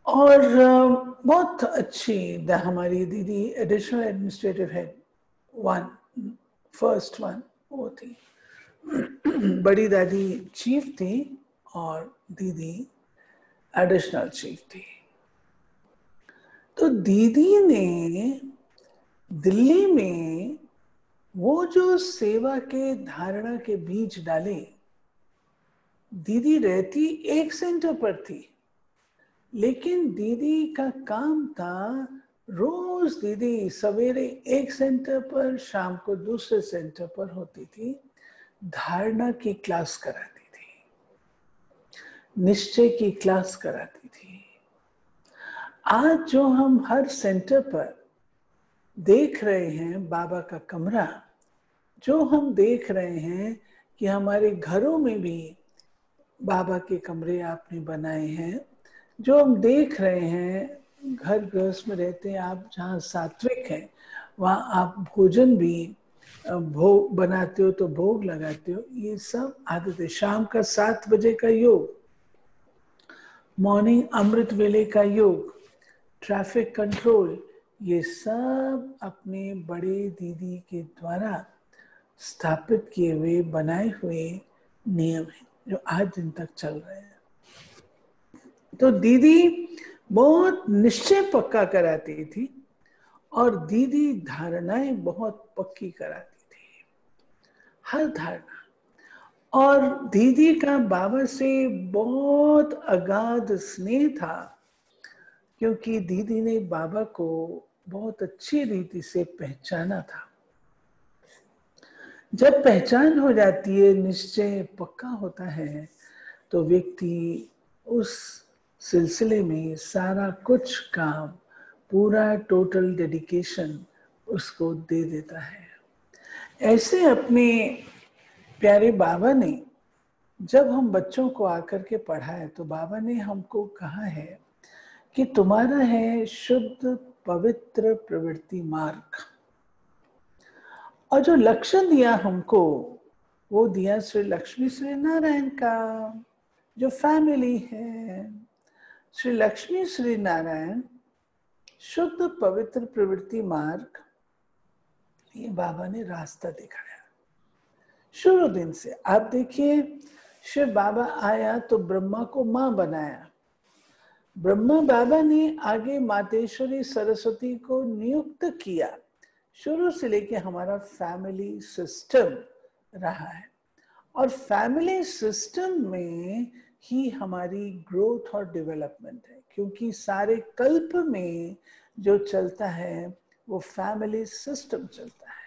और बहुत अच्छी हमारी दीदी additional administrative head one, first one वो थी। बड़ी दादी चीफ थी और दीदी एडिशनल चीफ थी। तो दीदी ने दिल्ली में वो जो सेवा के धारणा के बीज डाले, दीदी रहती एक सेंटर पर थी, लेकिन दीदी का काम था रोज दीदी सवेरे एक सेंटर पर, शाम को दूसरे सेंटर पर होती थी, धारणा की क्लास कराती थी, निश्चय की क्लास कराती थी। आज जो हम हर सेंटर पर देख रहे हैं बाबा का कमरा, जो हम देख रहे हैं कि हमारे घरों में भी बाबा के कमरे आपने बनाए हैं, जो हम देख रहे हैं घर गृहस्थ में रहते हैं आप, जहाँ सात्विक हैं वहाँ आप भोजन भी भोग बनाते हो तो भोग लगाते हो, ये सब आदत है। शाम का 7 बजे का योग, मॉर्निंग अमृत वेले का योग, ट्रैफिक कंट्रोल, ये सब अपने बड़े दीदी के द्वारा स्थापित किए हुए बनाए हुए नियम हैं जो आज दिन तक चल रहे हैं। तो दीदी बहुत निश्चय पक्का कराती थी और दीदी धारणाएं बहुत पक्की कराती थी, हर धारणा। और दीदी का बाबा से बहुत अगाध स्नेह था, क्योंकि दीदी ने बाबा को बहुत अच्छी रीति से पहचाना था। जब पहचान हो जाती है, निश्चय पक्का होता है, तो व्यक्ति उस सिलसिले में सारा कुछ काम, पूरा टोटल डेडिकेशन उसको दे देता है। ऐसे अपने प्यारे बाबा ने, जब हम बच्चों को आकर के पढ़ाए तो बाबा ने हमको कहा है कि तुम्हारा है शुद्ध पवित्र प्रवृत्ति मार्ग, और जो लक्ष्य दिया हमको वो दिया श्री लक्ष्मी श्री नारायण का जो फैमिली है। श्री लक्ष्मी श्री नारायण शुद्ध पवित्र प्रवृत्ति मार्ग, ये बाबा ने रास्ता दिखाया शुरू दिन से। आप देखिए, शिव बाबा आया तो ब्रह्मा को मां बनाया, ब्रह्मा बाबा ने आगे मातेश्वरी सरस्वती को नियुक्त किया। शुरू से लेके हमारा फैमिली सिस्टम रहा है, और फैमिली सिस्टम में ही हमारी ग्रोथ और डेवलपमेंट है, क्योंकि सारे कल्प में जो चलता है वो फैमिली सिस्टम चलता है।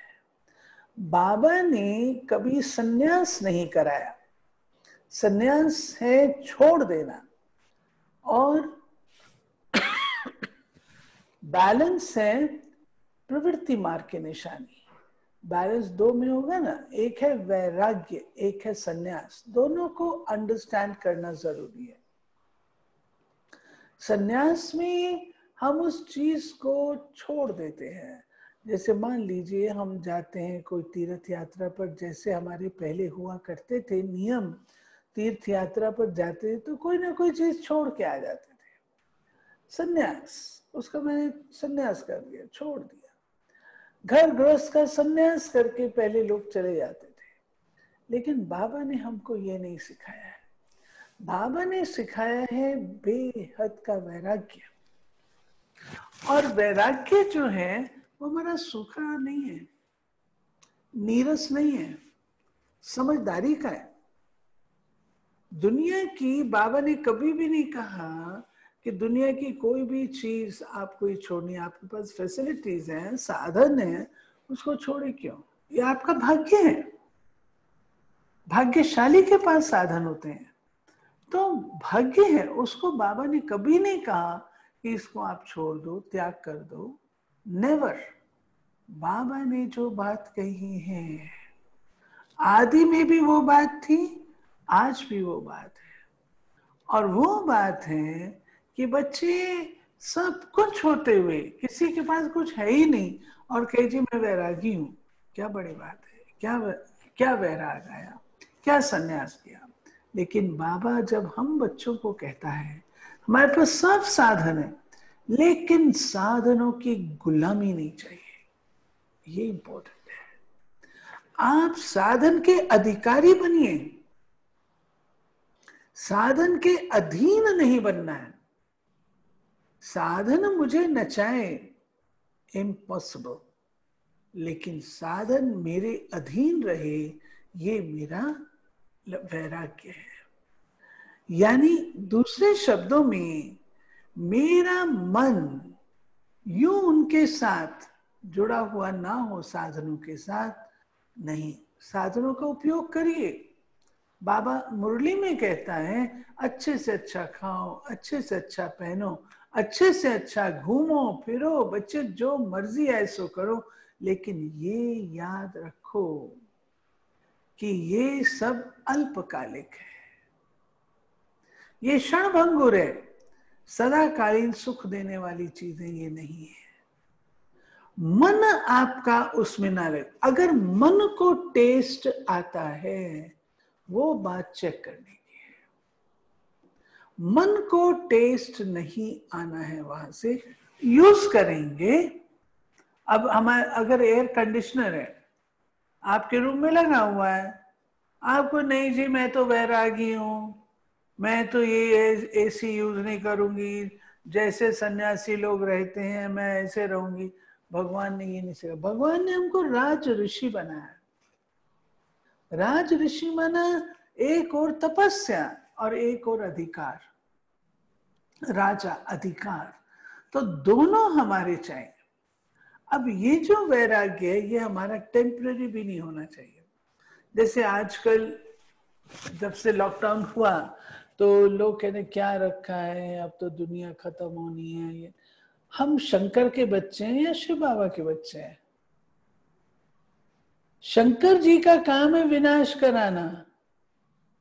बाबा ने कभी सन्यास नहीं कराया, सन्यास है छोड़ देना, और बैलेंस है प्रवृत्ति मार्ग की निशानी। बैलेंस दो में होगा ना, एक है वैराग्य, एक है सन्यास, दोनों को अंडरस्टैंड करना जरूरी है। सन्यास में हम उस चीज को छोड़ देते हैं। जैसे मान लीजिए हम जाते हैं कोई तीर्थ यात्रा पर, जैसे हमारे पहले हुआ करते थे नियम, तीर्थ यात्रा पर जाते थे तो कोई ना कोई चीज छोड़ के आ जाते थे। सन्यास, उसका मैंने सन्यास कर दिया, छोड़ दिया। घर गृहस्थ का सन्यास करके पहले लोग चले जाते थे, लेकिन बाबा ने हमको ये नहीं सिखाया है। बाबा ने सिखाया है बेहद का वैराग्य, और वैराग्य जो है वो हमारा सूखा नहीं है, नीरस नहीं है, समझदारी का है। दुनिया की, बाबा ने कभी भी नहीं कहा कि दुनिया की कोई भी चीज आपको ही छोड़नी है। आपके पास फैसिलिटीज हैं, साधन है, उसको छोड़े क्यों? ये आपका भाग्य है, भाग्यशाली के पास साधन होते हैं, तो भाग्य है, उसको बाबा ने कभी नहीं कहा कि इसको आप छोड़ दो, त्याग कर दो, नेवर। बाबा ने जो बात कही है, आदि में भी वो बात थी, आज भी वो बात है, और वो बात है कि बच्चे सब कुछ होते हुए किसी के पास कुछ है ही नहीं और कहे जी मैं वैरागी हूं, क्या बड़ी बात है, क्या वैराग आया, क्या सन्यास किया। लेकिन बाबा जब हम बच्चों को कहता है हमारे पास सब साधन है, लेकिन साधनों की गुलामी नहीं चाहिए, ये इंपॉर्टेंट है। आप साधन के अधिकारी बनिए, साधन के अधीन नहीं बनना है। साधन मुझे नचाए, इम्पॉसिबल, लेकिन साधन मेरे अधीन रहे, ये मेरा वैराग्य है। यानी दूसरे शब्दों में, मेरा मन यूं उनके साथ जुड़ा हुआ ना हो, साधनों के साथ नहीं। साधनों का उपयोग करिए। बाबा मुरली में कहता है, अच्छे से अच्छा खाओ, अच्छे से अच्छा पहनो, अच्छे से अच्छा घूमो फिरो, बच्चे जो मर्जी है सो करो, लेकिन ये याद रखो कि ये सब अल्पकालिक है, ये क्षणभंगुर है, सदाकालीन सुख देने वाली चीजें ये नहीं है। मन आपका उसमें ना लगे। अगर मन को टेस्ट आता है, वो बात चेक करने की है। मन को टेस्ट नहीं आना है, वहां से यूज करेंगे। अब हमारे अगर एयर कंडीशनर है, आपके रूम में लगा हुआ है, आपको नहीं जी मैं तो वैरागी हूं, मैं तो ये एसी यूज नहीं करूंगी, जैसे सन्यासी लोग रहते हैं मैं ऐसे रहूंगी। भगवान ने ये नहीं सिखाया। भगवान ने हमको राज ऋषि बनाया। राज ऋषि माना एक और तपस्या और एक और अधिकार, राजा अधिकार, तो दोनों हमारे चाहिए। अब ये जो वैराग्य है, ये हमारा टेम्पररी भी नहीं होना चाहिए। जैसे आजकल जब से लॉकडाउन हुआ तो लोग कहते क्या रखा है, अब तो दुनिया खत्म होनी है। ये हम शंकर के बच्चे हैं या शिव बाबा के बच्चे हैं? शंकर जी का काम है विनाश कराना,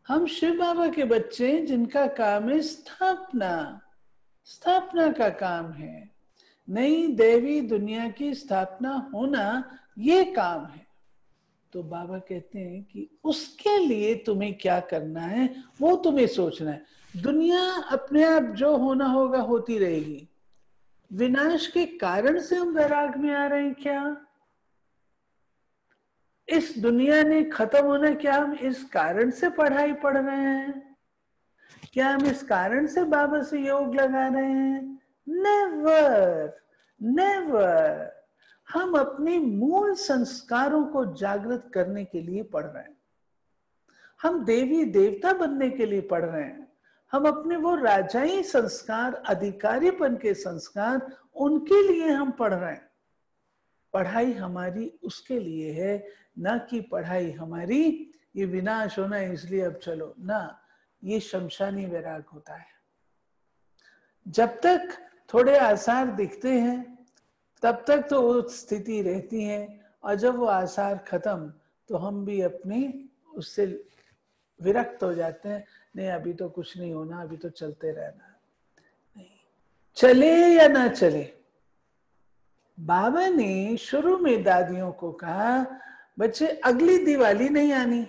हम शिव बाबा के बच्चे हैं जिनका काम है स्थापना, स्थापना का काम है। नई देवी दुनिया की स्थापना होना ये काम है। तो बाबा कहते हैं कि उसके लिए तुम्हें क्या करना है वो तुम्हें सोचना है। दुनिया अपने आप जो होना होगा होती रहेगी। विनाश के कारण से हम वैराग में आ रहे हैं क्या? इस दुनिया ने खत्म होना, क्या हम इस कारण से पढ़ाई पढ़ रहे हैं? क्या हम इस कारण से बाबा से योग लगा रहे हैं? Never, never. हम अपने मूल संस्कारों को जागृत करने के लिए पढ़ रहे हैं। हम देवी देवता बनने के लिए पढ़ रहे हैं। हम अपने वो राजाई संस्कार, अधिकारीपन के संस्कार, उनके लिए हम पढ़ रहे हैं। पढ़ाई हमारी उसके लिए है, ना कि पढ़ाई हमारी ये विनाश होना है इसलिए अब चलो ना। ये शमशानी वैराग होता है। जब तक थोड़े आसार दिखते हैं तब तक तो वो स्थिति रहती है, और जब वो आसार खत्म तो हम भी अपने उससे विरक्त हो जाते हैं। नहीं अभी तो कुछ नहीं होना, अभी तो चलते रहना। नहीं, चले या ना चले। बाबा ने शुरू में दादियों को कहा, बच्चे अगली दिवाली नहीं आनी,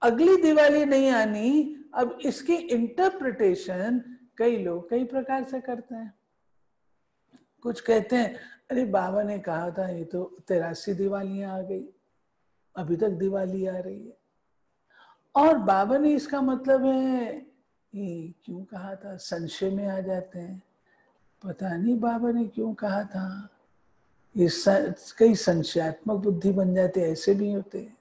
अगली दिवाली नहीं आनी। अब इसकी इंटरप्रिटेशन कई लोग कई प्रकार से करते हैं। कुछ कहते हैं अरे बाबा ने कहा था ये तो 83 दिवालियां आ गई, अभी तक दिवाली आ रही है। और बाबा ने इसका मतलब है ये क्यों कहा था, संशय में आ जाते हैं। पता नहीं बाबा ने क्यों कहा था। ये कई संशयात्मक बुद्धि बन जाते, ऐसे भी होते हैं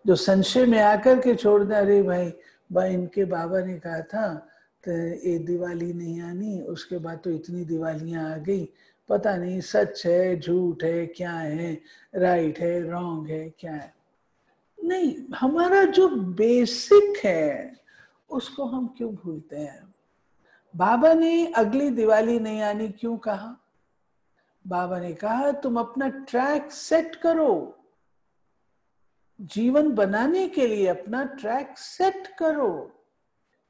जो संशय में आकर के छोड़ दे, अरे भाई इनके बाबा ने कहा था तो ये दिवाली नहीं आनी, उसके बाद तो इतनी दिवालियां आ गई, पता नहीं सच है झूठ है, क्या है, राइट है रॉन्ग है, क्या है। नहीं, हमारा जो बेसिक है उसको हम क्यों भूलते हैं? बाबा ने अगली दिवाली नहीं आनी क्यों कहा? बाबा ने कहा तुम अपना ट्रैक सेट करो, जीवन बनाने के लिए अपना ट्रैक सेट करो।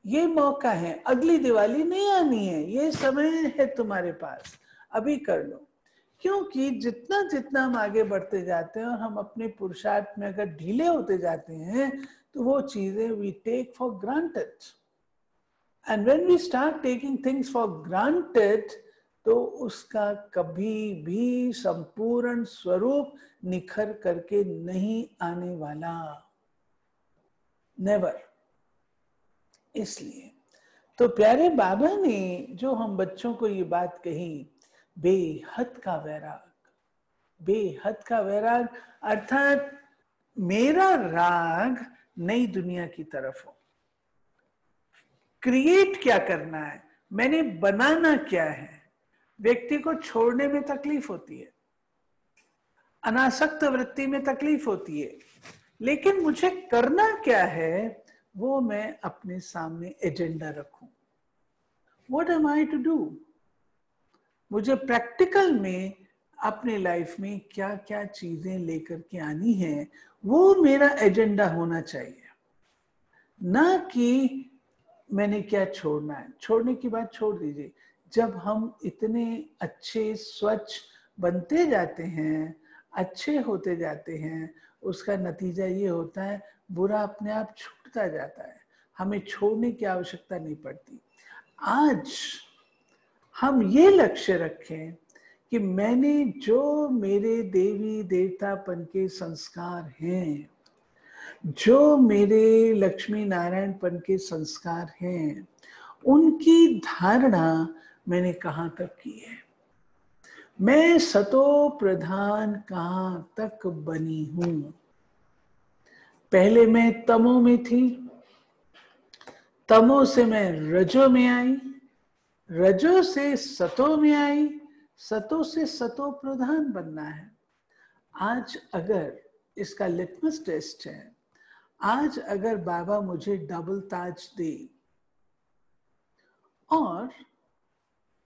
ये मौका है, अगली दिवाली नहीं आनी है, ये समय है तुम्हारे पास, अभी कर लो। क्योंकि जितना जितना हम आगे बढ़ते जाते हैं और हम अपने पुरुषार्थ में अगर ढीले होते जाते हैं तो वो चीजें we take for granted. And when we start taking things for granted, तो उसका कभी भी संपूर्ण स्वरूप निखर करके नहीं आने वाला, नेवर। इसलिए तो प्यारे बाबा ने जो हम बच्चों को ये बात कही, बेहद का वैराग, बेहद का वैराग, अर्थात मेरा राग नई दुनिया की तरफ हो। क्रिएट क्या करना है, मैंने बनाना क्या है। व्यक्ति को छोड़ने में तकलीफ होती है, अनासक्त वृत्ति में तकलीफ होती है, लेकिन मुझे करना क्या है, वो मैं अपने सामने एजेंडा रखूं। What am I to do, मुझे प्रैक्टिकल में अपने लाइफ में क्या क्या चीजें लेकर के आनी है, वो मेरा एजेंडा होना चाहिए, ना कि मैंने क्या छोड़ना है। छोड़ने की बात छोड़ दीजिए, जब हम इतने अच्छे स्वच्छ बनते जाते हैं, अच्छे होते जाते हैं, उसका नतीजा ये होता है बुरा अपने आप छूटता जाता है, हमें छोड़ने की आवश्यकता नहीं पड़ती। आज हम ये लक्ष्य रखें कि मैंने जो मेरे देवी देवतापन के संस्कार हैं, जो मेरे लक्ष्मी नारायणपन के संस्कार हैं, उनकी धारणा मैंने कहां तक की है, मैं सतो प्रधान कहां तक बनी हूं। पहले मैं तमो में थी, तमो से मैं रजो में आई, रजो से सतो में आई, सतो से सतो प्रधान बनना है। आज अगर इसका लिटमस टेस्ट है, आज अगर बाबा मुझे डबल ताज दे और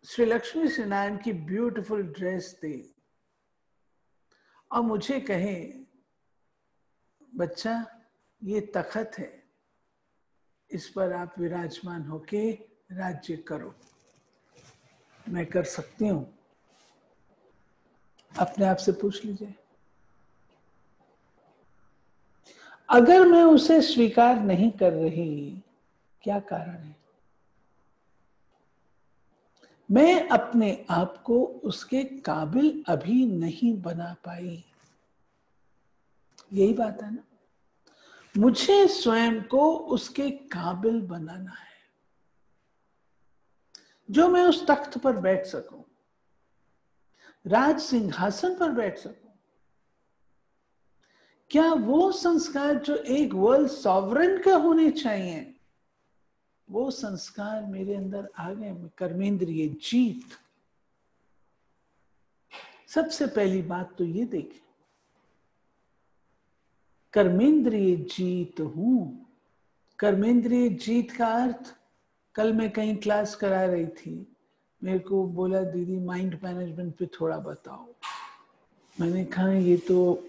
श्री लक्ष्मी श्री नारायण की ब्यूटीफुल ड्रेस दे और मुझे कहे बच्चा ये तखत है, इस पर आप विराजमान होके राज्य करो, मैं कर सकती हूं? अपने आप से पूछ लीजिए। अगर मैं उसे स्वीकार नहीं कर रही, क्या कारण है? मैं अपने आप को उसके काबिल अभी नहीं बना पाई, यही बात है ना। मुझे स्वयं को उसके काबिल बनाना है, जो मैं उस तख्त पर बैठ सकूं, राज सिंहासन पर बैठ सकूं। क्या वो संस्कार जो एक वर्ल्ड सॉवरेन का होने चाहिए, वो संस्कार मेरे अंदर आ गए? कर्मेंद्रिय जीत, सबसे पहली बात तो ये देखें, कर्मेंद्रिय जीत हूं। कर्मेंद्रिय जीत का अर्थ, कल मैं कहीं क्लास करा रही थी, मेरे को बोला दीदी माइंड मैनेजमेंट पे थोड़ा बताओ। मैंने कहा ये तो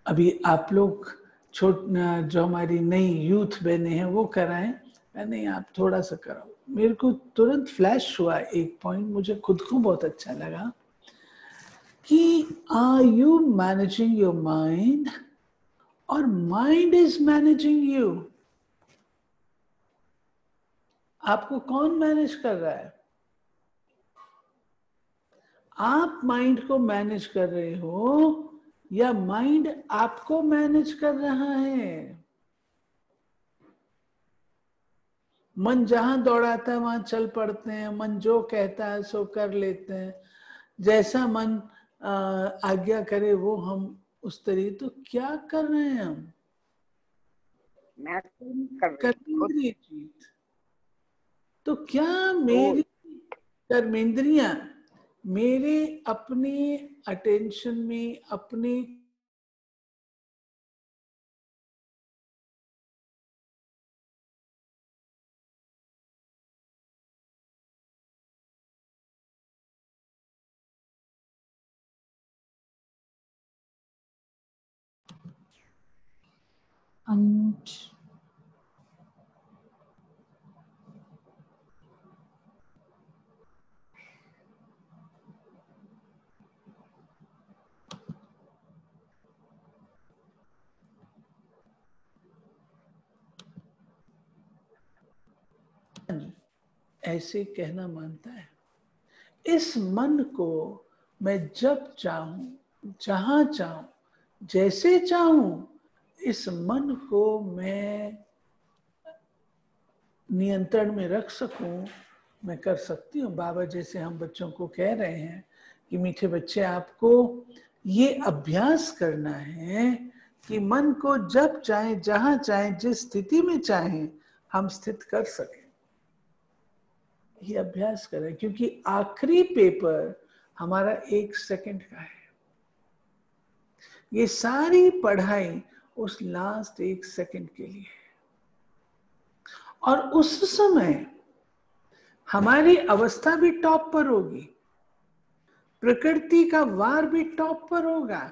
अभी आप लोग जो हमारी नई यूथ बहने हैं वो कराएं, नहीं आप थोड़ा सा कराओ। मेरे को तुरंत फ्लैश हुआ एक पॉइंट, मुझे खुद को बहुत अच्छा लगा कि are you managing your mind और माइंड इज मैनेजिंग यू? आपको कौन मैनेज कर रहा है? आप माइंड को मैनेज कर रहे हो या माइंड आपको मैनेज कर रहा है? मन जहां दौड़ाता है वहां चल पड़ते हैं, मन जो कहता है सो कर लेते हैं, जैसा मन आज्ञा करे वो हम उस तरीके। तो क्या कर रहे हैं हम? मैं कर रही कर्मेंद्रिय जीत। तो क्या मेरी कर्मेंद्रियां मेरे अपने अटेंशन में, अपने Unmute. ऐसे कहना मानता है। इस मन को मैं जब चाहूं, जहां चाहूं, जैसे चाहूं, इस मन को मैं नियंत्रण में रख सकूं, मैं कर सकती हूँ। बाबा जैसे हम बच्चों को कह रहे हैं कि मीठे बच्चे, आपको ये अभ्यास करना है कि मन को जब चाहे, जहां चाहे, जिस स्थिति में चाहे हम स्थित कर सकें। ये अभ्यास करें, क्योंकि आखिरी पेपर हमारा 1 सेकंड का है। ये सारी पढ़ाई उस लास्ट 1 सेकंड के लिए है। और उस समय हमारी अवस्था भी टॉप पर होगी, प्रकृति का वार भी टॉप पर होगा,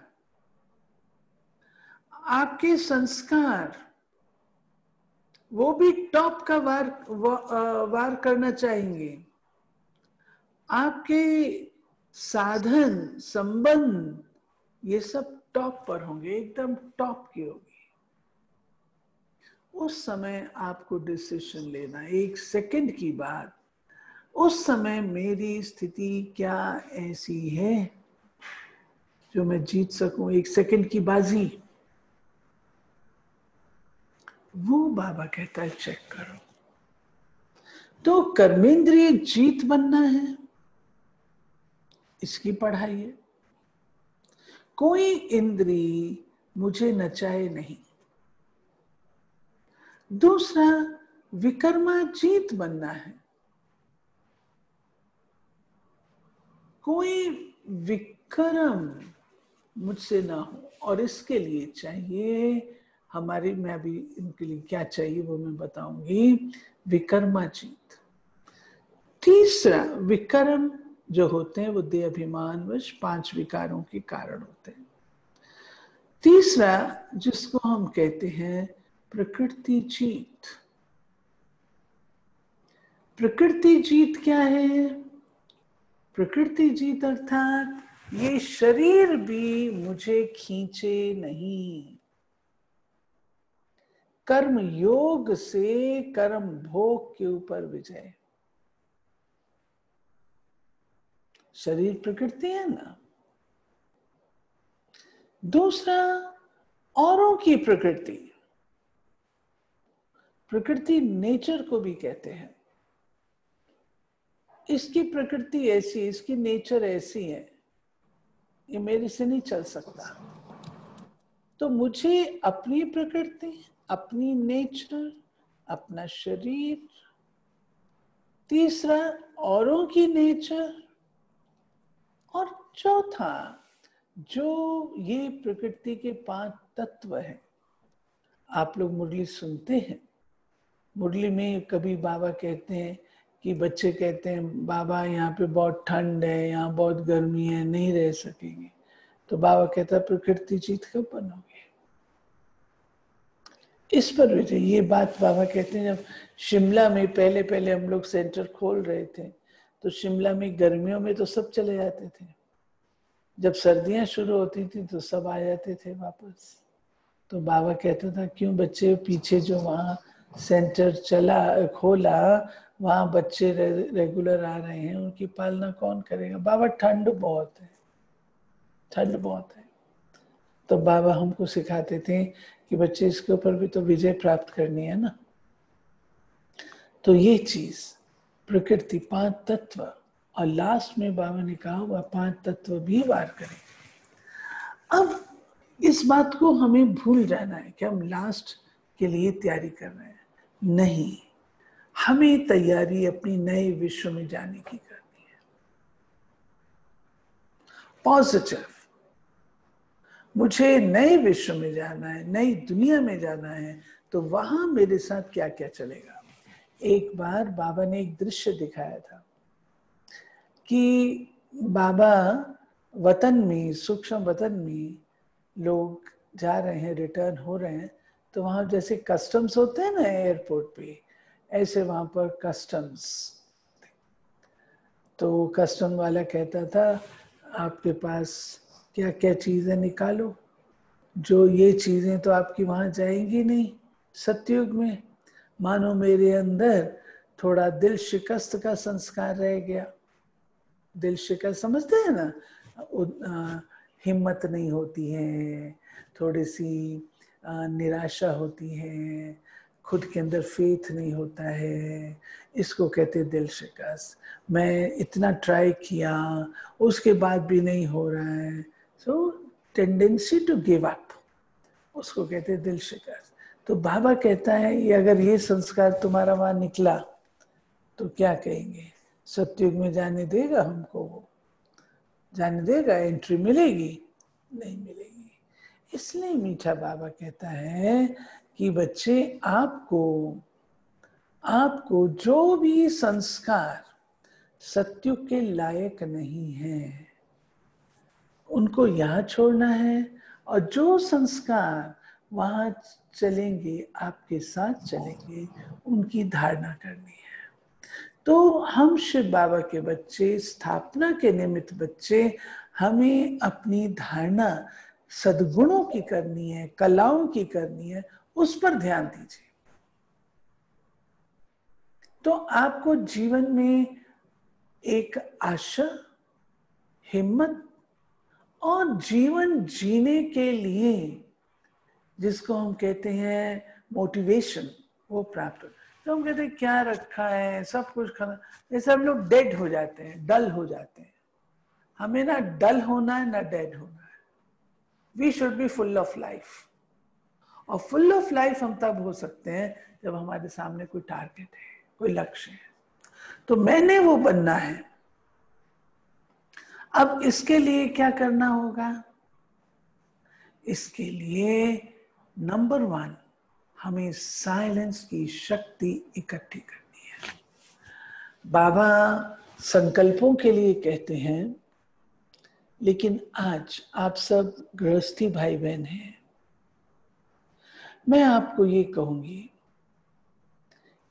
आपके संस्कार वो भी टॉप का वार करना चाहेंगे, आपके साधन संबंध ये सब टॉप पर होंगे, एकदम टॉप की होगी। उस समय आपको डिसीजन लेना, 1 सेकंड की बात, उस समय मेरी स्थिति क्या ऐसी है जो मैं जीत सकूं, 1 सेकंड की बाजी। वो बाबा कहता है चेक करो। तो कर्मेंद्रिय जीत बनना है, इसकी पढ़ाई है। कोई इंद्री मुझे नचाए नहीं। दूसरा, विकर्मा जीत बनना है। कोई विक्रम मुझसे ना हो, और इसके लिए चाहिए हमारी, मैं अभी इनके लिए क्या चाहिए वो मैं बताऊंगी, विकर्मा जीत। तीसरा, विकर्म जो होते हैं वो देह अभिमान वश 5 विकारों के कारण होते हैं। तीसरा, जिसको हम कहते हैं प्रकृति जीत। प्रकृति जीत क्या है? प्रकृति जीत अर्थात ये शरीर भी मुझे खींचे नहीं। कर्म योग से कर्म भोग के ऊपर विजय। शरीर प्रकृति है ना। दूसरा, औरों की प्रकृति। प्रकृति नेचर को भी कहते हैं। इसकी प्रकृति ऐसी, इसकी नेचर ऐसी है, ये मेरे से नहीं चल सकता। तो मुझे अपनी प्रकृति, अपनी नेचर, अपना शरीर, तीसरा औरों की नेचर, और चौथा जो ये प्रकृति के 5 तत्व हैं। आप लोग मुरली सुनते हैं, मुरली में कभी बाबा कहते हैं कि बच्चे कहते हैं बाबा यहाँ पे बहुत ठंड है, यहाँ बहुत गर्मी है, नहीं रह सकेंगे। तो बाबा कहता है प्रकृति जीत कब बनोगे? इस पर विजय। ये बात बाबा कहते हैं जब शिमला में पहले हम लोग सेंटर खोल रहे थे, तो शिमला में गर्मियों में तो सब चले जाते थे, जब सर्दियां शुरू होती थी तो सब आ जाते थे वापस। तो बाबा कहता था क्यों बच्चे, पीछे जो वहाँ सेंटर खोला वहाँ बच्चे रेगुलर आ रहे हैं, उनकी पालना कौन करेगा? बाबा ठंड बहुत है, ठंड बहुत है। तो बाबा हमको सिखाते थे कि बच्चे इसके ऊपर भी तो विजय प्राप्त करनी है ना। तो ये चीज प्रकृति 5 तत्व, और लास्ट में बाबा ने कहा वह 5 तत्व भी वार करें। अब इस बात को हमें भूल जाना है कि हम लास्ट के लिए तैयारी कर रहे हैं। नहीं, हमें तैयारी अपनी नए विश्व में जाने की करनी है। पॉजिटिव, मुझे नए विश्व में जाना है, नई दुनिया में जाना है, तो वहां मेरे साथ क्या क्या चलेगा। एक बार बाबा ने एक दृश्य दिखाया था कि बाबा वतन में, सूक्ष्म वतन में लोग जा रहे हैं, रिटर्न हो रहे हैं, तो वहां जैसे कस्टम्स होते हैं ना एयरपोर्ट पे, ऐसे वहां पर कस्टम्स। तो कस्टम वाला कहता था आपके पास क्या क्या चीजें निकालो, जो ये चीजें तो आपकी वहां जाएंगी नहीं सतयुग में। मानो मेरे अंदर थोड़ा दिल शिकस्त का संस्कार रह गया। दिल शिकस्त समझते हैं ना, हिम्मत नहीं होती है, थोड़ी सी निराशा होती है, खुद के अंदर फेथ नहीं होता है, इसको कहते हैं दिल शिकस्त। मैं इतना ट्राई किया, उसके बाद भी नहीं हो रहा है, सो टेंडेंसी टू गिव अप, उसको कहते हैं दिल शिकस्त। तो बाबा कहता है ये अगर ये संस्कार तुम्हारा वहां निकला तो क्या कहेंगे, सतयुग में जाने देगा हमको? वो जाने देगा? एंट्री मिलेगी? नहीं मिलेगी। इसलिए मीठा बाबा कहता है कि बच्चे आपको जो भी संस्कार सतयुग के लायक नहीं है उनको यहाँ छोड़ना है, और जो संस्कार वहां चलेंगे, आपके साथ चलेंगे, उनकी धारणा करनी है। तो हम शिव बाबा के बच्चे, स्थापना के निमित्त बच्चे, हमें अपनी धारणा सद्गुणों की करनी है, कलाओं की करनी है, उस पर ध्यान दीजिए। तो आपको जीवन में एक आशा, हिम्मत और जीवन जीने के लिए जिसको हम कहते हैं मोटिवेशन, वो प्राप्त हो। तो हम कहते हैं क्या रखा है, सब कुछ खाना, जैसे हम लोग डेड हो जाते हैं, डल हो जाते हैं। हमें ना डल होना है ना डेड होना है। We should be full of life. और फुल ऑफ लाइफ हम तब हो सकते हैं जब हमारे सामने कोई टारगेट है, कोई लक्ष्य है। तो मैंने वो बनना है। अब इसके लिए क्या करना होगा? इसके लिए नंबर 1, हमें साइलेंस की शक्ति इकट्ठी करनी है। बाबा संकल्पों के लिए कहते हैं, लेकिन आज आप सब गृहस्थी भाई बहन हैं, मैं आपको ये कहूंगी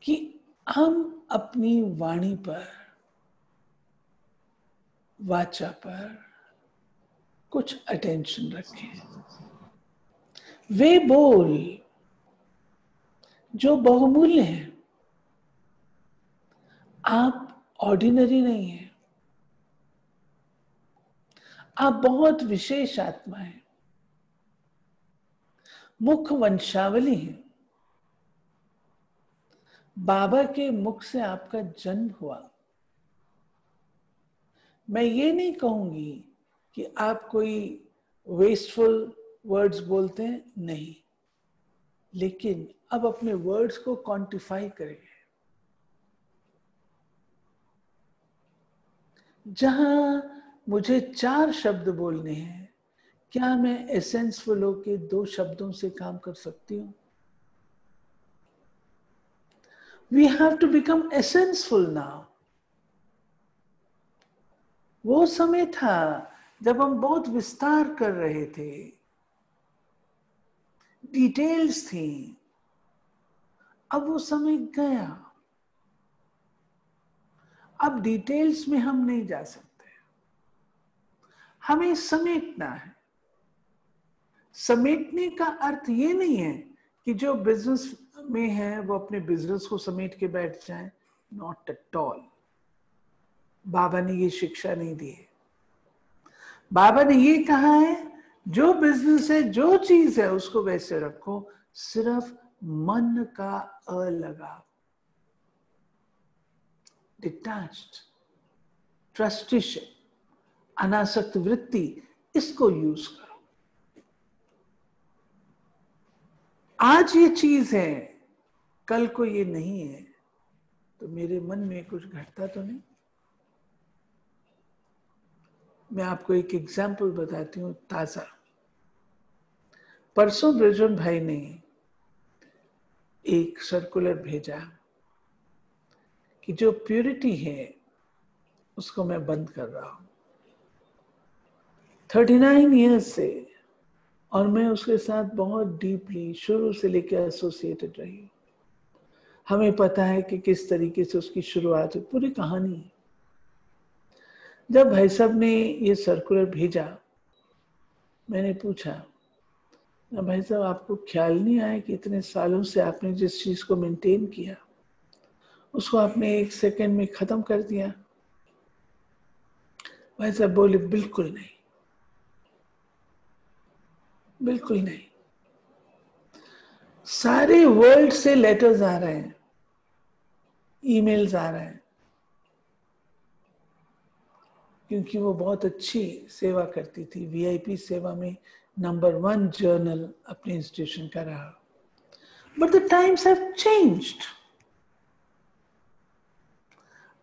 कि हम अपनी वाणी पर, वाचा पर कुछ अटेंशन रखें। वे बोल जो बहुमूल्य हैं। आप ऑर्डिनरी नहीं हैं, आप बहुत विशेष आत्मा हैं, मुख वंशावली हैं। बाबा के मुख से आपका जन्म हुआ। मैं ये नहीं कहूंगी कि आप कोई वेस्टफुल वर्ड्स बोलते हैं, नहीं, लेकिन अब अपने वर्ड्स को क्वांटिफाई करें। जहां मुझे 4 शब्द बोलने हैं, क्या मैं एसेंसफुल होके 2 शब्दों से काम कर सकती हूँ? We have to become essential now. वो समय था जब हम बहुत विस्तार कर रहे थे, डिटेल्स थी। अब वो समय गया। अब डिटेल्स में हम नहीं जा सकते, हमें समेटना है। समेटने का अर्थ ये नहीं है कि जो बिजनेस में है वो अपने बिजनेस को समेट के बैठ जाए, नॉट एट ऑल। बाबा ने ये शिक्षा नहीं दी है। बाबा ने ये कहा है जो बिजनेस है, जो चीज है, उसको वैसे रखो, सिर्फ मन का अलगाव, डिटैच्ड, ट्रस्टीशिप, अनासक्त वृत्ति, इसको यूज करो। आज ये चीज है, कल को ये नहीं है, तो मेरे मन में कुछ घटता तो नहीं। मैं आपको एक एग्जाम्पल बताती हूँ ताजा। परसों ब्रजन भाई ने एक सर्कुलर भेजा कि जो प्यूरिटी है उसको मैं बंद कर रहा हूं 39 ईयर्स से, और मैं उसके साथ बहुत डीपली शुरू से लेकर एसोसिएटेड रही हूं। हमें पता है कि किस तरीके से उसकी शुरुआत हुई, पूरी कहानी है। जब भाई साहब ने ये सर्कुलर भेजा, मैंने पूछा, भाई साहब आपको ख्याल नहीं आया कि इतने सालों से आपने जिस चीज को मेंटेन किया उसको आपने 1 सेकंड में खत्म कर दिया। वैसा बोले बिल्कुल नहीं, बिल्कुल नहीं। सारे वर्ल्ड से लेटर्स आ रहे हैं, ईमेल्स आ रहे हैं, क्योंकि वो बहुत अच्छी सेवा करती थी। वीआईपी सेवा में नंबर 1 जर्नल अपने इंस्टीट्यूशन का रहा। But the times have changed.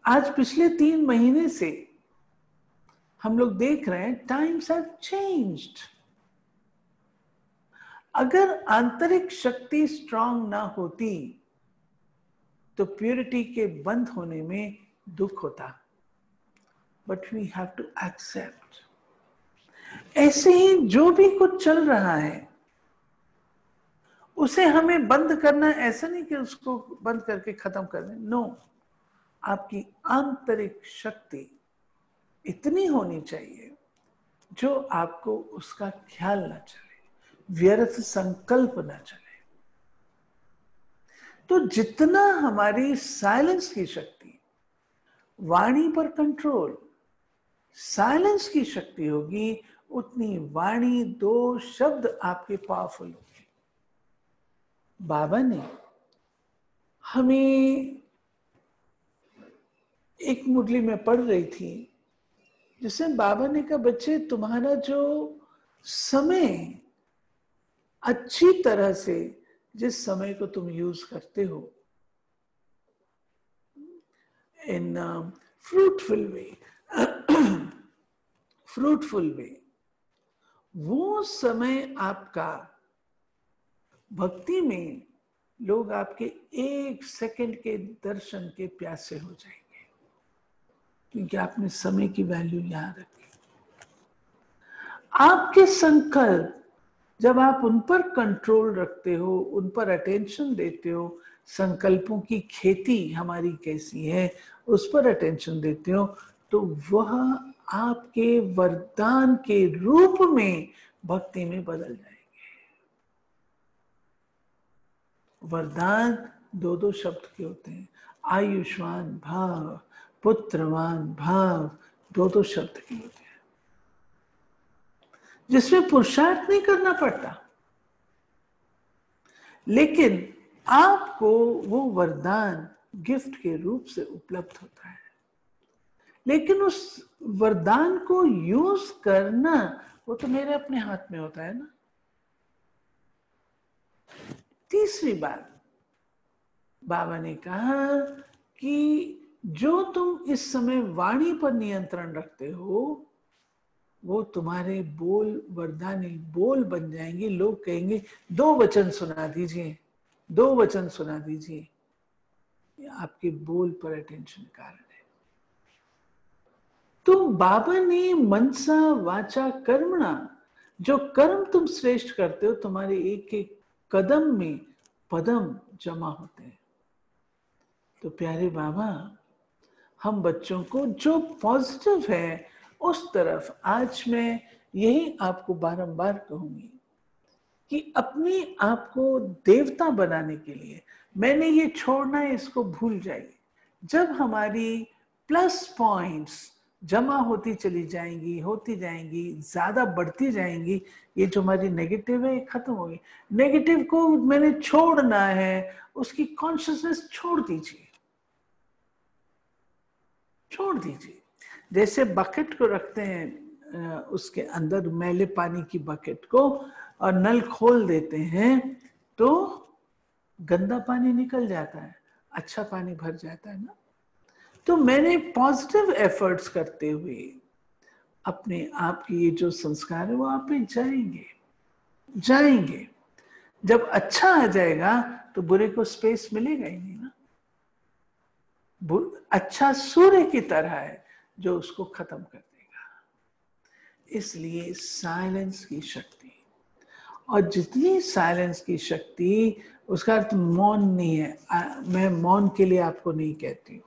आज पिछले 3 महीने से हम लोग देख रहे हैं टाइम्स हैव चेंज्ड। अगर आंतरिक शक्ति स्ट्रांग ना होती तो प्योरिटी के बंद होने में दुख होता। But we have to accept. ऐसे ही जो भी कुछ चल रहा है उसे हमें बंद करना, ऐसा नहीं कि उसको बंद करके खत्म कर दें। नो, आपकी आंतरिक शक्ति इतनी होनी चाहिए जो आपको उसका ख्याल ना चले, व्यर्थ संकल्प ना चले। तो जितना हमारी साइलेंस की शक्ति, वाणी पर कंट्रोल, साइलेंस की शक्ति होगी, उतनी वाणी, 2 शब्द आपके पावरफुल होंगे। बाबा ने हमें एक मुरली में पढ़ रही थी, जिसमें बाबा ने कहा, बच्चे तुम्हारा जो समय अच्छी तरह से, जिस समय को तुम यूज करते हो इन फ्रूटफुल वे, फ्रूटफुल वे, वो समय आपका भक्ति में, लोग आपके 1 सेकंड के दर्शन के प्यासे हो जाएंगे, क्योंकि आपने समय की वैल्यू यहां रखी। आपके संकल्प, जब आप उन पर कंट्रोल रखते हो, उन पर अटेंशन देते हो, संकल्पों की खेती हमारी कैसी है उस पर अटेंशन देते हो, तो वह आपके वरदान के रूप में भक्ति में बदल जाएंगे। वरदान 2 शब्द के होते हैं, आयुष्मान भाव, पुत्रवान भाव, 2 शब्द के होते हैं, जिसमें पुरुषार्थ नहीं करना पड़ता, लेकिन आपको वो वरदान गिफ्ट के रूप से उपलब्ध होता है। लेकिन उस वरदान को यूज करना, वो तो मेरे अपने हाथ में होता है ना। तीसरी बात, बाबा ने कहा कि जो तुम इस समय वाणी पर नियंत्रण रखते हो, वो तुम्हारे बोल वरदानी बोल बन जाएंगे। लोग कहेंगे 2 वचन सुना दीजिए, 2 वचन सुना दीजिए। आपके बोल पर अटेंशन कारण है। तो बाबा ने मनसा वाचा कर्मणा, जो कर्म तुम श्रेष्ठ करते हो, तुम्हारे एक एक कदम में पदम जमा होते हैं। तो प्यारे बाबा, हम बच्चों को जो पॉजिटिव है उस तरफ, आज मैं यही आपको बारंबार कहूंगी कि अपने आप को देवता बनाने के लिए मैंने ये छोड़ना है, इसको भूल जाइए। जब हमारी प्लस पॉइंट्स जमा होती चली जाएंगी, होती जाएंगी, ज्यादा बढ़ती जाएंगी, ये जो हमारी नेगेटिव है ये खत्म होगी। नेगेटिव को मैंने छोड़ना है, उसकी कॉन्शियसनेस छोड़ दीजिए, छोड़ दीजिए। जैसे बकेट को रखते हैं, उसके अंदर मैले पानी की बकेट को, और नल खोल देते हैं तो गंदा पानी निकल जाता है, अच्छा पानी भर जाता है ना। तो मैंने पॉजिटिव एफर्ट्स करते हुए अपने आप की ये जो संस्कार है वो आप पे जाएंगे, जाएंगे। जब अच्छा आ जाएगा तो बुरे को स्पेस मिलेगा ही नहीं ना। अच्छा सूर्य की तरह है जो उसको खत्म कर देगा। इसलिए साइलेंस की शक्ति, और जितनी साइलेंस की शक्ति, उसका अर्थ मौन नहीं है। मैं मौन के लिए आपको नहीं कहती हूँ,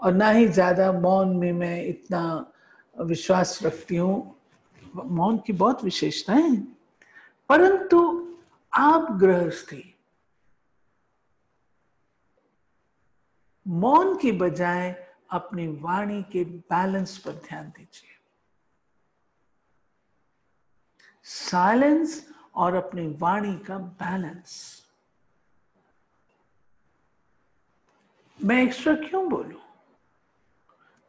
और ना ही ज्यादा मौन में मैं इतना विश्वास रखती हूँ। मौन की बहुत विशेषताएं हैं, परंतु आप गृहस्थी, मौन की बजाय अपनी वाणी के बैलेंस पर ध्यान दीजिए। साइलेंस और अपनी वाणी का बैलेंस। मैं एक्स्ट्रा क्यों बोलूं?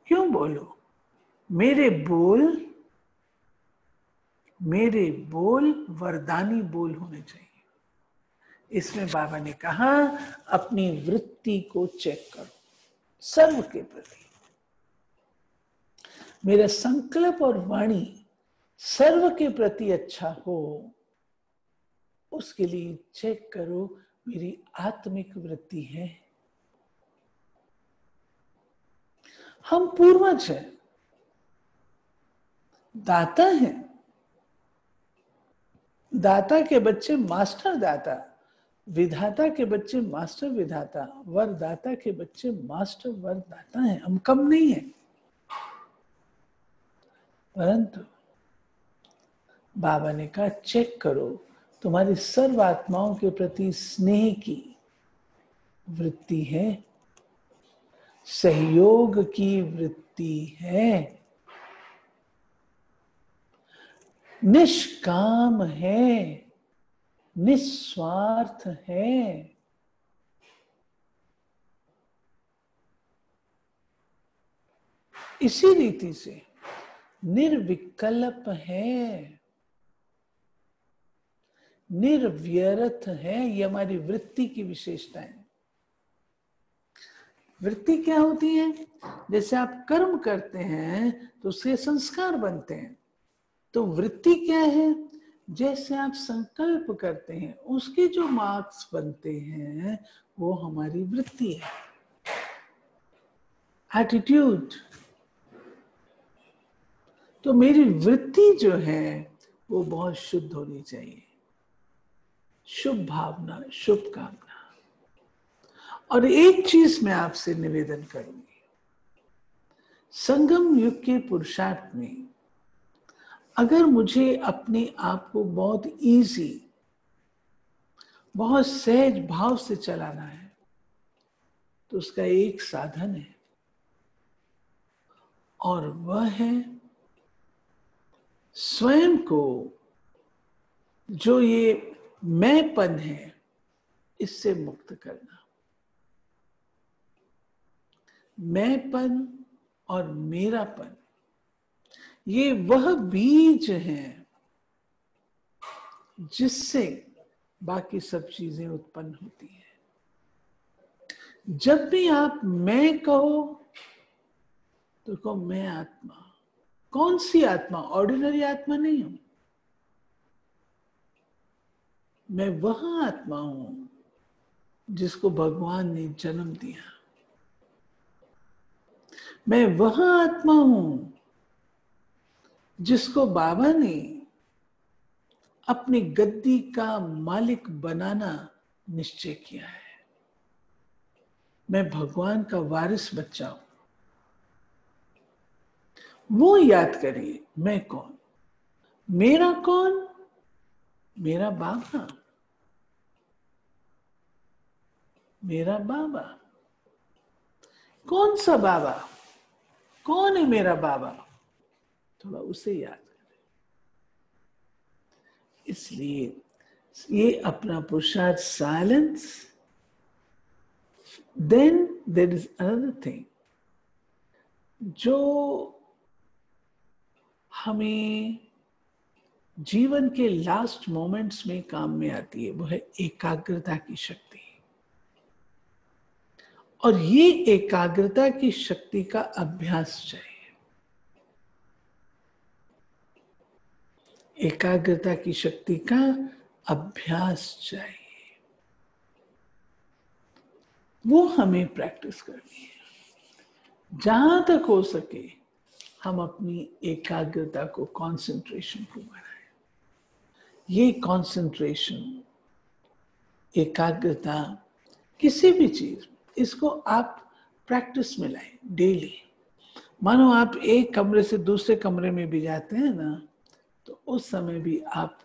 क्यों बोलूं? मेरे बोल वरदानी बोल होने चाहिए। इसमें बाबा ने कहा अपनी वृत्ति को चेक करो सर्व के प्रति। मेरा संकल्प और वाणी सर्व के प्रति अच्छा हो, उसके लिए चेक करो मेरी आत्मिक वृत्ति है। हम पूर्वज हैं, दाता हैं। दाता के बच्चे मास्टर दाता, विधाता के बच्चे मास्टर विधाता, वरदाता के बच्चे मास्टर वरदाता हैं। हम कम नहीं हैं, परंतु बाबा ने कहा चेक करो तुम्हारी सर्व आत्माओं के प्रति स्नेह की वृत्ति है, सहयोग की वृत्ति है, निष्काम है, निस्वार्थ है। इसी रीति से निर्विकल्प है, निर्व्यर्थ है। ये हमारी वृत्ति की विशेषता है। वृत्ति क्या होती है? जैसे आप कर्म करते हैं तो उससे संस्कार बनते हैं। तो वृत्ति क्या है? जैसे आप संकल्प करते हैं उसके जो मार्क्स बनते हैं वो हमारी वृत्ति है, एटीट्यूड। तो मेरी वृत्ति जो है वो बहुत शुद्ध होनी चाहिए, शुभ भावना, शुभ कामना। और एक चीज मैं आपसे निवेदन करूंगी, संगम युग के पुरुषार्थ में अगर मुझे अपने आप को बहुत इजी, बहुत सहज भाव से चलाना है तो उसका एक साधन है और वह है स्वयं को, जो ये मैंपन है, इससे मुक्त करना। मैंपन और मेरापन ये वह बीज हैं जिससे बाकी सब चीजें उत्पन्न होती हैं। जब भी आप मैं कहो तो कहो मैं आत्मा। कौन सी आत्मा? ऑर्डिनरी आत्मा नहीं हूं मैं, वह आत्मा हूं जिसको भगवान ने जन्म दिया। मैं वह आत्मा हूं जिसको बाबा ने अपनी गद्दी का मालिक बनाना निश्चय किया है। मैं भगवान का वारिस बच्चा हूं। वो याद करिए मैं कौन? मेरा कौन? मेरा बाबा। मेरा बाबा। कौन सा बाबा? कौन है मेरा बाबा? थोड़ा उसे याद करें। इसलिए ये अपना पुरुषार्थ silence. Then there is another thing जो हमें जीवन के लास्ट मोमेंट्स में काम में आती है, वो है एकाग्रता की शक्ति। और ये एकाग्रता की शक्ति का अभ्यास चाहिए। एकाग्रता की शक्ति का अभ्यास चाहिए, वो हमें प्रैक्टिस करनी है। जहां तक हो सके हम अपनी एकाग्रता को, कंसंट्रेशन को बढ़ाएं। ये कंसंट्रेशन, एकाग्रता, किसी भी चीज, इसको आप प्रैक्टिस में लाएं डेली। मानो आप एक कमरे से दूसरे कमरे में भी जाते हैं ना, तो उस समय भी आप,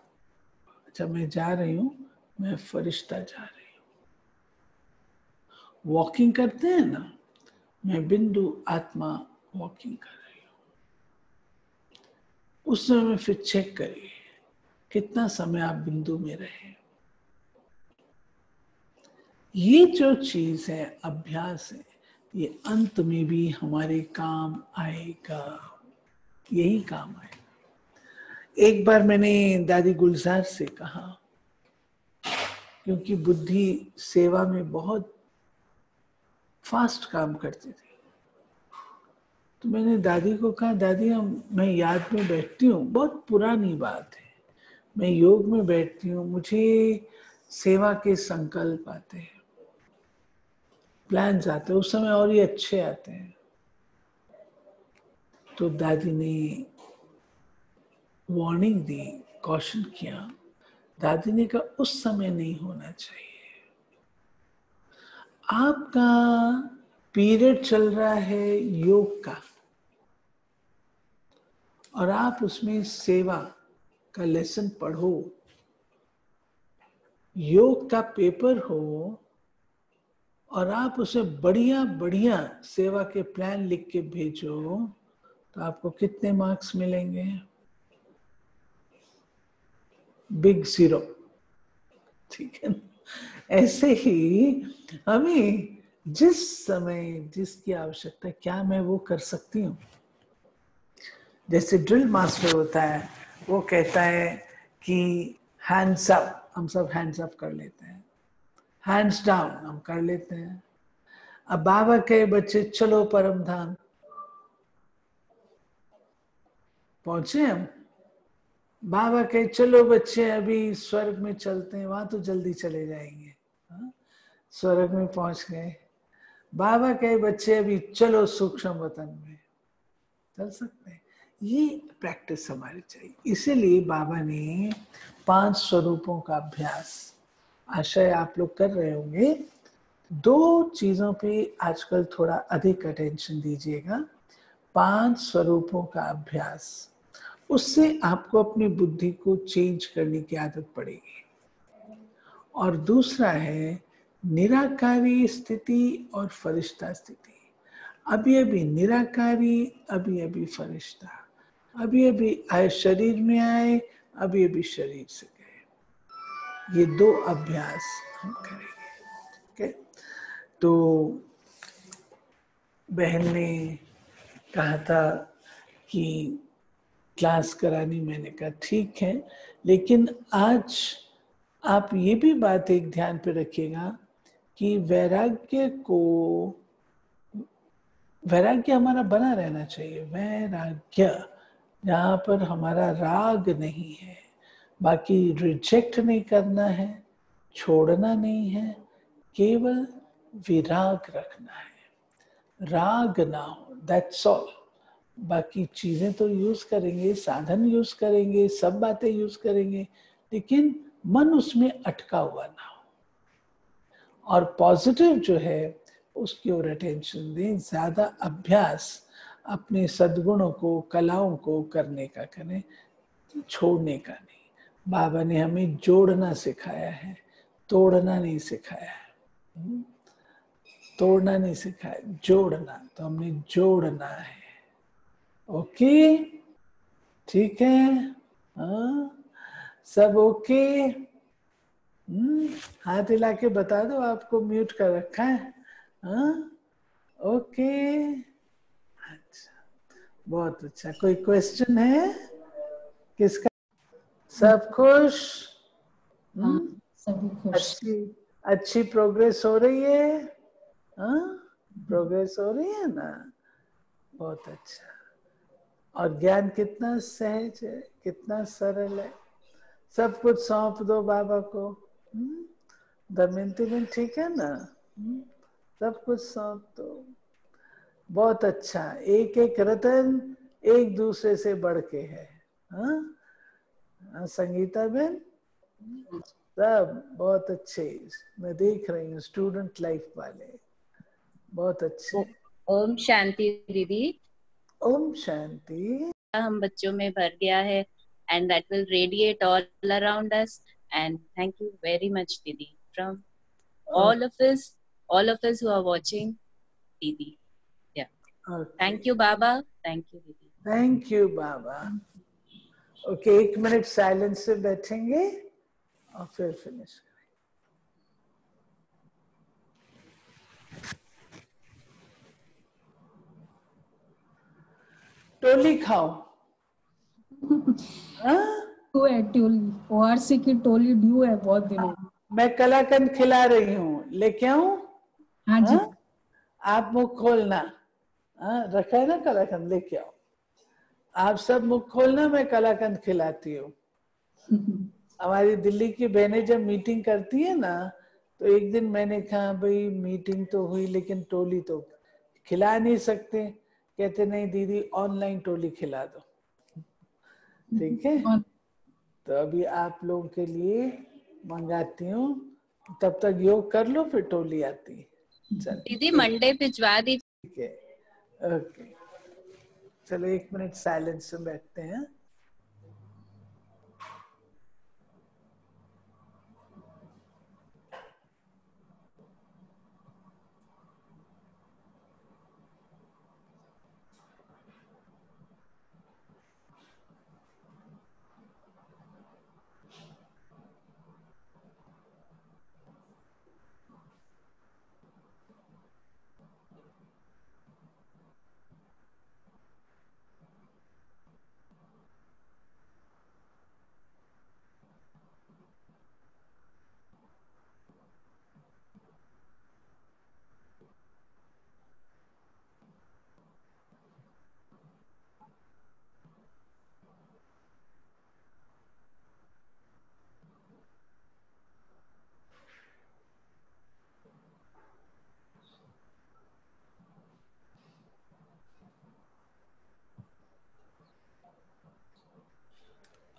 अच्छा मैं जा रही हूं, मैं फरिश्ता जा रही हूं। वॉकिंग करते हैं ना, मैं बिंदु आत्मा वॉकिंग कर रही हूँ। उस समय में फिर चेक करिए कितना समय आप बिंदु में रहे। ये जो चीज है, अभ्यास है, ये अंत में भी हमारे काम आएगा, यही काम आएगा। एक बार मैंने दादी गुलजार से कहा, क्योंकि बुद्धि सेवा में बहुत फास्ट काम करती थी, तो मैंने दादी को कहा, दादी मैं याद में बैठती हूँ, बहुत पुरानी बात है, मैं योग में बैठती हूँ, मुझे सेवा के संकल्प आते हैं, प्लान्स आते हैं, उस समय और ये अच्छे आते हैं। तो दादी ने वार्निंग दी, कॉशन किया। दादी ने कहा उस समय नहीं होना चाहिए, आपका पीरियड चल रहा है योग का, और आप उसमें सेवा का लेसन पढ़ो, योग का पेपर हो, और आप उसे बढ़िया बढ़िया सेवा के प्लान लिख के भेजो, तो आपको कितने मार्क्स मिलेंगे? बिग 0। ठीक है ना? ऐसे ही हमें जिस समय जिसकी आवश्यकता, क्या मैं वो कर सकती हूँ? जैसे ड्रिल मास्टर होता है, वो कहता है कि हैंड्स अप, हम सब हैंड्स अप कर लेते हैं, हैंड्स डाउन हम कर लेते हैं। अब बाबा के बच्चे चलो परम धाम, पहुंचे हम, बाबा के चलो बच्चे अभी स्वर्ग में चलते हैं, वहां तो जल्दी चले जाएंगे, हाँ? स्वर्ग में पहुंच गए। बाबा के बच्चे अभी चलो सूक्ष्म वतन में, चल सकते हैं। ये प्रैक्टिस हमारी चाहिए। इसीलिए बाबा ने 5 स्वरूपों का अभ्यास, आशय आप लोग कर रहे होंगे। 2 चीजों पे आजकल थोड़ा अधिक अटेंशन दीजिएगा। 5 स्वरूपों का अभ्यास, उससे आपको अपनी बुद्धि को चेंज करने की आदत पड़ेगी। और दूसरा है निराकारी स्थिति और फरिश्ता स्थिति। अभी अभी निराकारी, अभी अभी फरिश्ता, अभी अभी आए शरीर में आए, अभी अभी शरीर से गए। ये 2 अभ्यास हम करेंगे। ठीक है? तो बहन ने कहा था कि क्लास करानी, मैंने कहा ठीक है, लेकिन आज आप ये भी बात एक ध्यान पे रखिएगा कि वैराग्य हमारा बना रहना चाहिए। वैराग्य, जहाँ पर हमारा राग नहीं है, बाकी रिजेक्ट नहीं करना है, छोड़ना नहीं है, केवल विराग रखना है, राग ना हो, दैट्स ऑल। बाकी चीजें तो यूज करेंगे, साधन यूज करेंगे, सब बातें यूज करेंगे, लेकिन मन उसमें अटका हुआ ना हो। और पॉजिटिव जो है उसकी ओर अटेंशन दें, ज्यादा अभ्यास अपने सद्गुणों को, कलाओं को करने का करें, छोड़ने का नहीं। बाबा ने हमें जोड़ना सिखाया है, तोड़ना नहीं सिखाया है। तोड़ना नहीं सिखाया, जोड़ना, तो हमने जोड़ना है। ओके, ठीक है, हाँ, सब ओके। हाथ हिला के बता दो, आपको म्यूट कर रखा है, हाँ, ओके, अच्छा, बहुत अच्छा। कोई क्वेश्चन है किसका? सब खुश? हाँ, सभी खुश। अच्छी अच्छी प्रोग्रेस हो रही है, हाँ, प्रोग्रेस हो रही है ना, बहुत अच्छा। और ज्ञान कितना सहज है, कितना सरल है। सब कुछ सौंप दो बाबा को। दमयंती बहन ठीक है ना? सब कुछ सौंप दो, बहुत अच्छा। एक एक रतन एक दूसरे से बढ़ के है, हाँ? संगीता बहन, सब बहुत अच्छे, मैं देख रही हूँ स्टूडेंट लाइफ वाले, बहुत अच्छे। ओम शांति दीदी। ओम शांति। हम बच्चों में भर गया है, and that will radiate all around us, and thank you very much दीदी, from all of us who are watching दीदी। Thank you, Baba. Thank you, Didi. Thank you Baba. Okay, 1 minute silence से बैठेंगे और फिर finish करेंगे. टोली खाओ. Due है टोली, ORC की टोली ड्यू है बहुत दिनों. मैं कलाकंद खिला रही हूँ, लेके आऊं? हाँ जी. आप मुख खोलना. रखा है ना कलाकंद, लेके आओ. आप सब मुख खोलना, मैं कलाकंद खिलाती हूँ. हमारी दिल्ली की बहनें जब मीटिंग करती है ना, तो एक दिन मैंने कहा भाई मीटिंग तो हुई लेकिन टोली तो खिला नहीं सकते. कहते नहीं दीदी, ऑनलाइन टोली खिला दो. ठीक है, तो अभी आप लोगों के लिए मंगाती हूँ. तब तक योग कर लो, फिर टोली आती है. चलो दीदी मंडे भिजवा दीजिए. ठीक है. ओके, चलो 1 मिनट साइलेंस में बैठते हैं.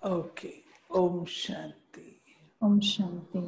ओके, ओम शांति. ओम शांति.